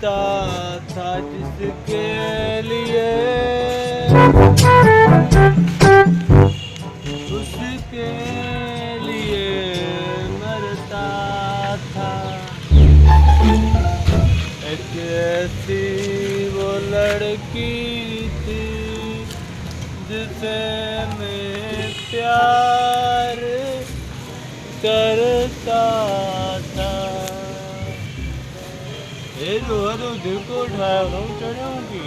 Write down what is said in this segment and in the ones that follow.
करता था जिसके लिए उसके लिए मरता था। एक ऐसी वो लड़की थी जिसे मैं प्यार करता था। ये जो है तो दिल को उठाया हूँ चढ़ाऊँ की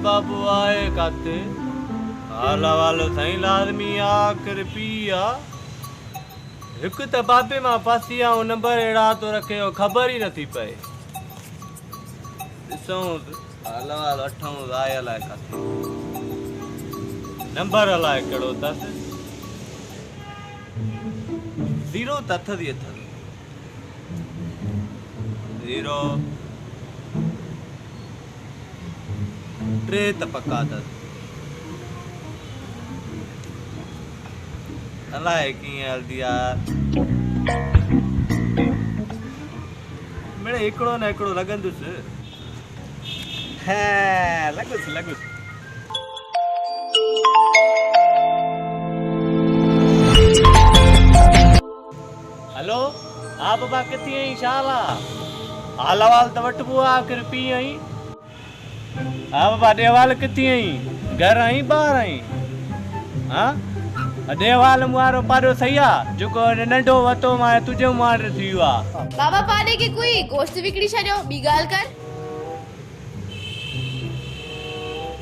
बाबू आए काते हाला वालो साईं लाज़मी आकर पिया हिक त बाबे मां फासी आ नंबर एड़ा तो रखे खबर ही नथी पए ॾिसूं हाला वालो अठों आए अलाए काते नंबर अलाए कहिड़ो अथसि 0 त अथसि 0 3 त पक्का अथसि अलाए कीअं हलंदी आहे मिड़े हिकिड़ो न हिकिड़ो लॻंदुसि लॻुसि हेलो हा बाबा किथे आहीं छा हाल आहे हाल अहवाल त वठिबो आहे आख़िर पी आहीं हा बाबा ॾेवाल किथे आहीं घर आहीं ॿाहिरि आहीं हा ॾेवाल मुआरो पाड़ो सही आहे जेको नंढो वतो मां तुंहिंजो मार थी वियो आहे बाबा पाड़े के कोई गोश्त विकिणी छॾियो ॿी ॻाल्हि कर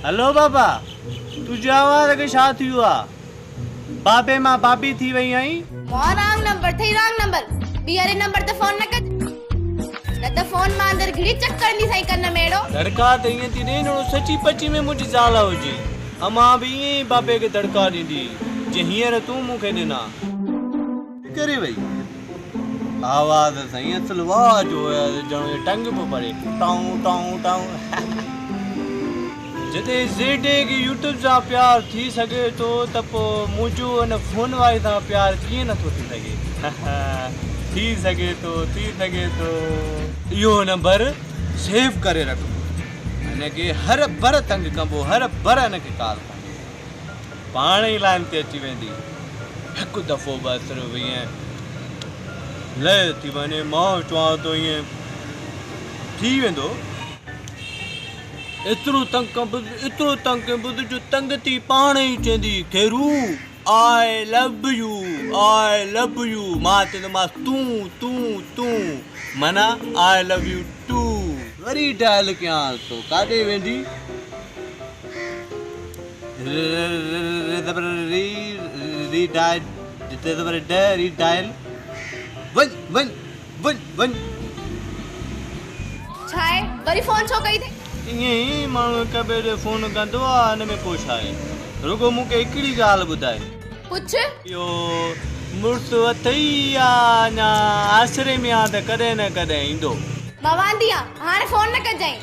हलो बाबा तुंहिंजी आवाज़ खे छा थी वियो आहे बाबे मां बाबी थी वई आहीं मां रॉन्ग नंबर थई रॉन्ग नंबर ॿी वारे नंबर ते फोन न कर न त फोन मां अंदर घिड़ी चक करनी सही कन मेड़ो दड़का त ईअं थी ॾे न सची पची में मुंहिंजी ज़ाल हुजे अमां बि ईअं ई बाबे खे दड़का ॾींदी जे हींअर तूं मूंखे ॾिना करे वई आवाज़ साईं असल वाह जो ॼण टंग पियो पड़े टाऊं टाऊं टाऊं जॾहिं ज़ेडे खे यूट्यूब सां प्यार थी सघे थो त पोइ मुंहिंजो हिन फोन वारे सां प्यार कीअं नथो थी सघे थी सघे थो इहो नंबर सेव करे रखो हिनखे हर भर तंग कबो हर भर हिनखे कॉल पाण ई लाइन ते अची वेंदी हिकु दफ़ो बसि सिर्फ़ु ईअं लय थी वञे मां चवां थो ईअं थी वेंदो एतिरो तंग ॿुध जो तंग थी पाण ई चवंदी खेरू आई लव यू मां चवंदोमांसि तूं माना आई लव यू टू वरी डायल कयां थो काॾे वेंदी रीडायल वन छा आहे वरी फोन छो कई थी ईअं ई माण्हू हिक ॿिए ॾे फोन कंदो आहे हिन में पोइ छा आहे रुगो मूंखे हिकिड़ी ॻाल्हि ॿुधाए पुछ इहो मुड़ुसु अथई या अञा आसिरे में आहे त कॾहिं न कॾहिं ईंदो मां वांदी आहियां हाणे फोन न कजांइ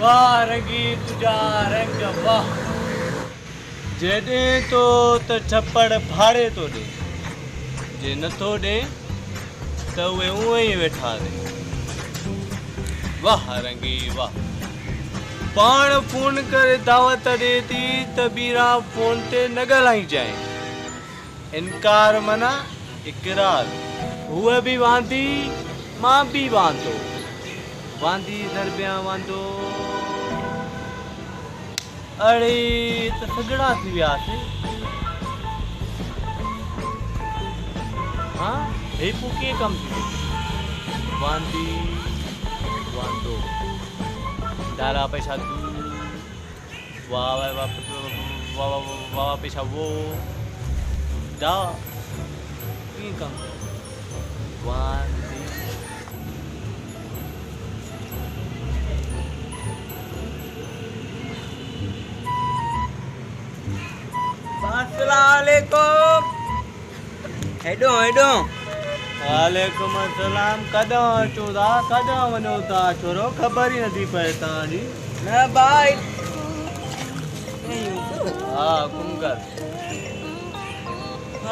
वाह रंगी तुंहिंजा रंग वाह जॾहिं तो त छप्पड़ फाड़े थो ॾे जे नथो ॾे त उहे उअं ई वेठा आहिनि वाह रंगी वाह पाण फोन करे दावत ॾे थी त ॿीरा फोन ते न ॻाल्हाइजांइ इनकार माना इक़रार हूअ बि वांदी मां बि वांदो वांदी दरमियां वांदो अड़े त सगड़ा थी वियासीं हा हे पोइ कीअं कमु थी वांदी वांदो डाला पैसा तू वाह वाह वाह वाह वाह पैसा वो डा कीअं कमु वांदी अस्सलाम वालेकुम हेडो वालेकुम अस्सलाम। कदा अचो था कदा वञो था छोरो, ख़बर ई नथी पए तव्हांजी। न भाई हा हुकुम कर।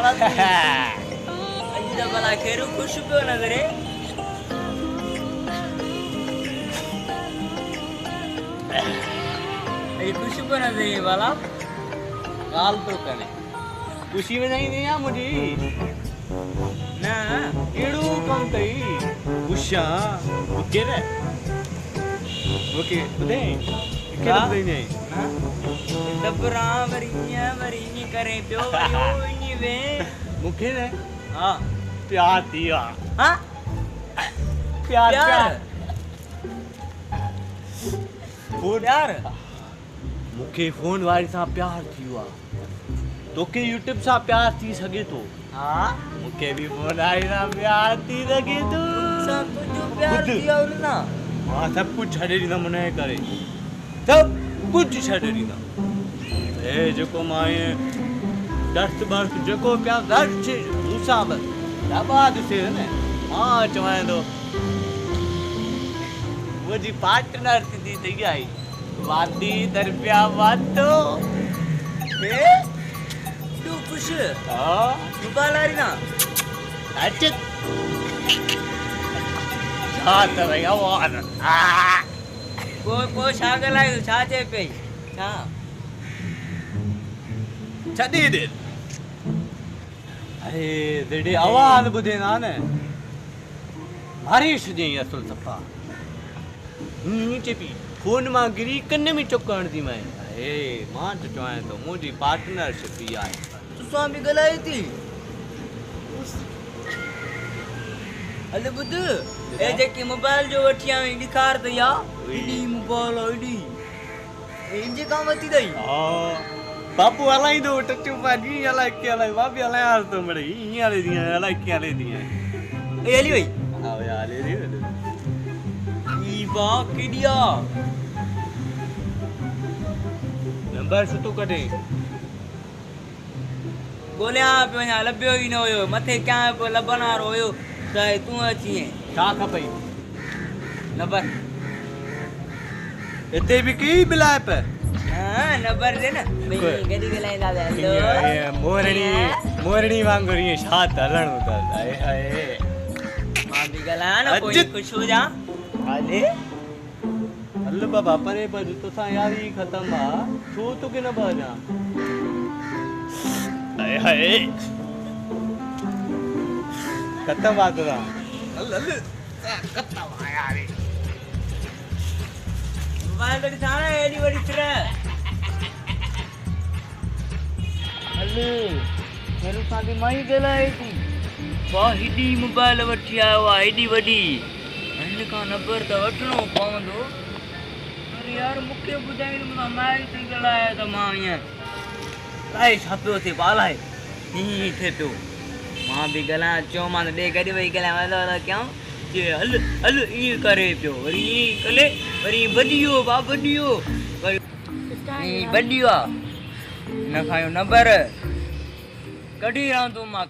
अॼु त भला कहिड़ो ख़ुशि पियो नज़रे। अॼु ख़ुशि पियो नज़रे भला ॻाल्हि तो करे ख़ुशी में नहीं दिया मुझे न केड़ो कम तई खुशा ओके रे ओके बुधे केड़ा बुधे नहीं दबरा वरी करे पियो वरी इनी वे मुखे रे हां प्यार दिया हां प्यार प्यार मुखे फोन वारी सा प्यार थिया तोके यूट्यूब सा प्यार थी सके तो हां मुखे भी फोन आई ना प्यार थी सके तो सब तुझो प्यार दिया ना हां सब कुछ छड़े दीना मने करे सब कुछ छड़े दीना ए जको माए दर्द बर्फ जको प्यार दर्द छे मुसाब दबाद से ने हां चवाए तो वो जी पार्टनर थी थी आई वादी दरपिया वातो ए तू खुश हां मुबालारी ना अच्छे छात भैया वान को शागल आयो छा चे पे छा छदी दे अरे देडी आवाज बुधे ना ने बारिश जी असल सफा नीचे पी फोन मां गिरी कन्ने में चुकण दी मैं ए मां तो चवाए तो मुजी पार्टनरशिप ही आए तू स्वामी गलाई थी अले बुध ए जेकी मोबाइल जो वठी आई दिखार त या इडी मोबाइल आईडी इंजे काम वती दई हां बापू हलाई दो टट्टू पाजी हलाई के हलाई बाबी हलाई आर तो मरे ई हलाई दिया हलाई के हलाई दिया ए अली भाई आओ यार ले रे ई बा किडिया नंबर सुतो कटे बोले आप वना लब्यो ही न होयो मथे क्या पे लबनार होयो चाहे तू अची है का खपई नंबर इते भी की बिलाए पे हां नंबर दे ना मैं गडी गलाई दादा ये मोरणी वांगुर ये साथ हलण होता हाय हाय मां भी गला ना कोई अज्जित। खुश हो जा आले अल्लाह बाबा परे पर तो सा यारी खत्म आ छो तो के न बाजा हाय हाय खत्म बात रहा अल्लाह खत्म आ यारी मोबाइल बड़ी थाना एडी बड़ी तरह अल्ले मेरे साथी माई गलाई थी वाह हिडी मोबाइल वठी आयो आ एडी वडी हिन का नंबर त वठणो पवंदो अरे यार मुखे बुधाई न माई थी गलाया त मां ये लाइ छापियो थे बालाए ही थे तो मां भी गला चो मां दे गडी वई गला वाला क्यों जे हल हल ई करे पियो वरी ई कले वरी बडियो बा बडियो वरी ई बडियो न खायो नंबर कढी रहा तू मां